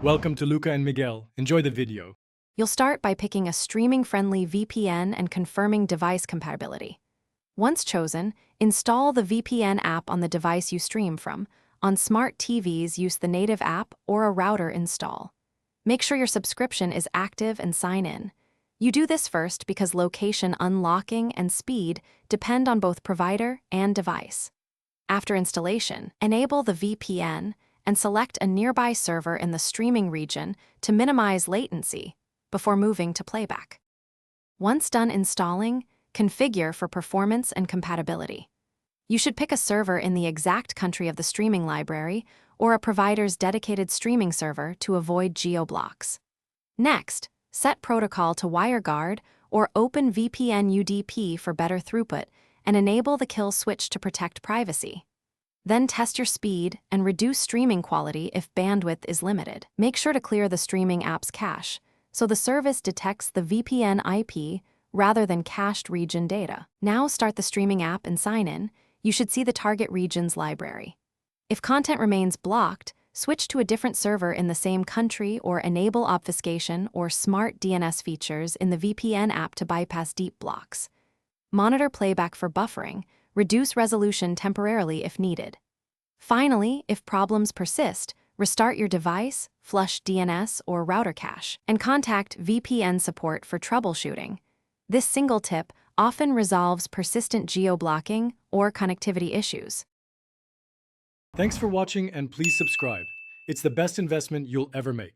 Welcome to Luca and Miguel. Enjoy the video. You'll start by picking a streaming-friendly VPN and confirming device compatibility. Once chosen, install the VPN app on the device you stream from. On smart TVs, use the native app or a router install. Make sure your subscription is active and sign in. You do this first because location unlocking and speed depend on both provider and device. After installation, enable the VPN and select a nearby server in the streaming region to minimize latency before moving to playback. Once done installing, configure for performance and compatibility. You should pick a server in the exact country of the streaming library or a provider's dedicated streaming server to avoid geo-blocks. Next, set protocol to WireGuard or OpenVPN UDP for better throughput and enable the kill switch to protect privacy. Then test your speed and reduce streaming quality if bandwidth is limited. Make sure to clear the streaming app's cache, so the service detects the VPN IP rather than cached region data. Now start the streaming app and sign in. You should see the target region's library. If content remains blocked, switch to a different server in the same country or enable obfuscation or smart DNS features in the VPN app to bypass deep blocks. Monitor playback for buffering. Reduce resolution temporarily if needed. Finally, if problems persist, restart your device, flush DNS or router cache, and contact VPN support for troubleshooting. This single tip often resolves persistent geo-blocking or connectivity issues. Thanks for watching and please subscribe. It's the best investment you'll ever make.